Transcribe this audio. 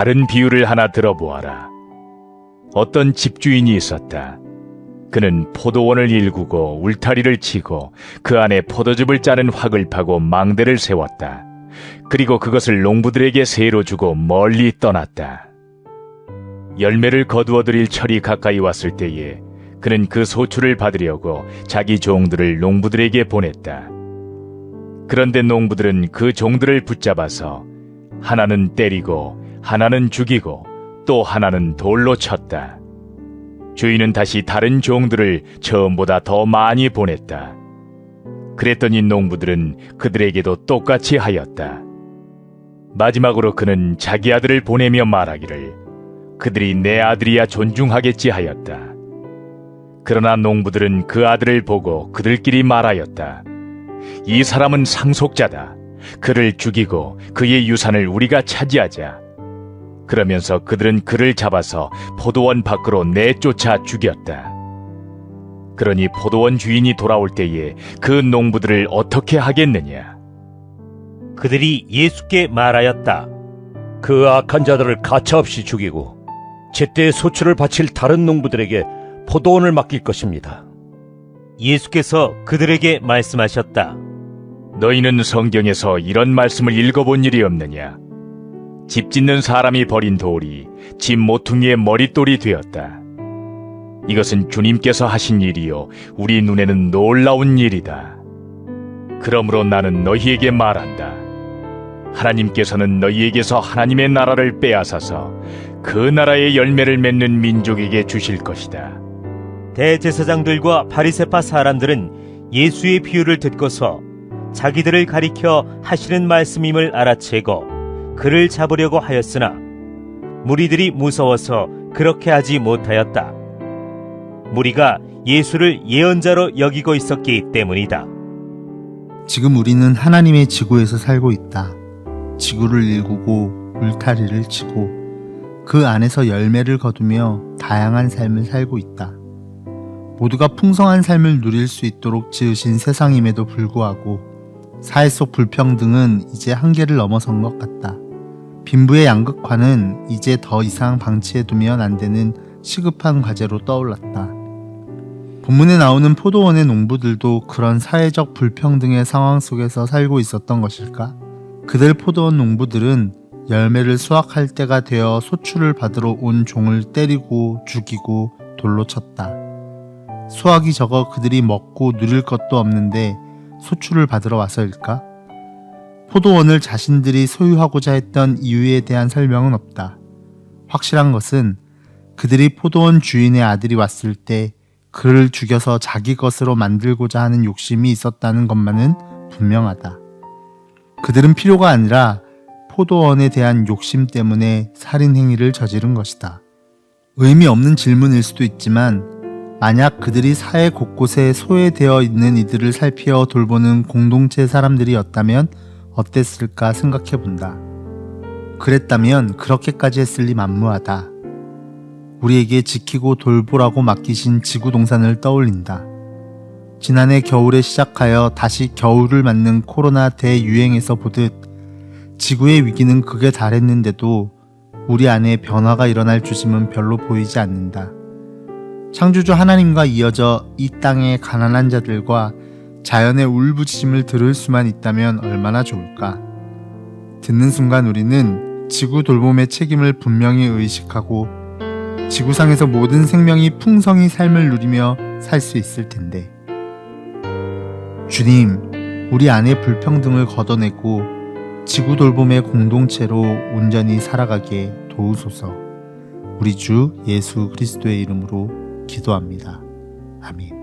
다른 비유를 하나 들어보아라. 어떤 집주인이 있었다. 그는 포도원을 일구고 울타리를 치고 그 안에 포도즙을 짜는 확을 파고 망대를 세웠다. 그리고 그것을 농부들에게 세로 주고 멀리 떠났다. 열매를 거두어 들일 철이 가까이 왔을 때에 그는 그 소출을 받으려고 자기 종들을 농부들에게 보냈다. 그런데 농부들은 그 종들을 붙잡아서 하나는 때리고 하나는 죽이고 또 하나는 돌로 쳤다. 주인은 다시 다른 종들을 처음보다 더 많이 보냈다. 그랬더니 농부들은 그들에게도 똑같이 하였다. 마지막으로 그는 자기 아들을 보내며 말하기를 그들이 내 아들이야 존중하겠지 하였다. 그러나 농부들은 그 아들을 보고 그들끼리 말하였다. 이 사람은 상속자다. 그를 죽이고 그의 유산을 우리가 차지하자. 그러면서 그들은 그를 잡아서 포도원 밖으로 내쫓아 죽였다. 그러니 포도원 주인이 돌아올 때에 그 농부들을 어떻게 하겠느냐? 그들이 예수께 말하였다. 그 악한 자들을 가차없이 죽이고 제때 소출을 바칠 다른 농부들에게 포도원을 맡길 것입니다. 예수께서 그들에게 말씀하셨다. 너희는 성경에서 이런 말씀을 읽어본 일이 없느냐? 집 짓는 사람이 버린 돌이 집 모퉁이의 머릿돌이 되었다. 이것은 주님께서 하신 일이요 우리 눈에는 놀라운 일이다. 그러므로 나는 너희에게 말한다. 하나님께서는 너희에게서 하나님의 나라를 빼앗아서 그 나라의 열매를 맺는 민족에게 주실 것이다. 대제사장들과 바리새파 사람들은 예수의 비유를 듣고서 자기들을 가리켜 하시는 말씀임을 알아채고 그를 잡으려고 하였으나 무리들이 무서워서 그렇게 하지 못하였다. 무리가 예수를 예언자로 여기고 있었기 때문이다. 지금 우리는 하나님의 지구에서 살고 있다. 지구를 일구고 울타리를 치고 그 안에서 열매를 거두며 다양한 삶을 살고 있다. 모두가 풍성한 삶을 누릴 수 있도록 지으신 세상임에도 불구하고 사회 속 불평등은 이제 한계를 넘어선 것 같다. 빈부의 양극화는 이제 더 이상 방치해두면 안 되는 시급한 과제로 떠올랐다. 본문에 나오는 포도원의 농부들도 그런 사회적 불평등의 상황 속에서 살고 있었던 것일까? 그들 포도원 농부들은 열매를 수확할 때가 되어 소출을 받으러 온 종을 때리고 죽이고 돌로 쳤다. 수확이 적어 그들이 먹고 누릴 것도 없는데 소출을 받으러 와서일까? 포도원을 자신들이 소유하고자 했던 이유에 대한 설명은 없다. 확실한 것은 그들이 포도원 주인의 아들이 왔을 때 그를 죽여서 자기 것으로 만들고자 하는 욕심이 있었다는 것만은 분명하다. 그들은 필요가 아니라 포도원에 대한 욕심 때문에 살인 행위를 저지른 것이다. 의미 없는 질문일 수도 있지만 만약 그들이 사회 곳곳에 소외되어 있는 이들을 살피어 돌보는 공동체 사람들이었다면 어땠을까 생각해본다. 그랬다면 그렇게까지 했을 리 만무하다. 우리에게 지키고 돌보라고 맡기신 지구동산을 떠올린다. 지난해 겨울에 시작하여 다시 겨울을 맞는 코로나 대유행에서 보듯 지구의 위기는 극에 달했는데도 우리 안에 변화가 일어날 조짐은 별로 보이지 않는다. 창조주 하나님과 이어져 이 땅의 가난한 자들과 자연의 울부짖음을 들을 수만 있다면 얼마나 좋을까. 듣는 순간 우리는 지구 돌봄의 책임을 분명히 의식하고 지구상에서 모든 생명이 풍성히 삶을 누리며 살 수 있을 텐데. 주님, 우리 안의 불평등을 걷어내고 지구 돌봄의 공동체로 온전히 살아가게 도우소서. 우리 주 예수 그리스도의 이름으로 기도합니다. 아멘.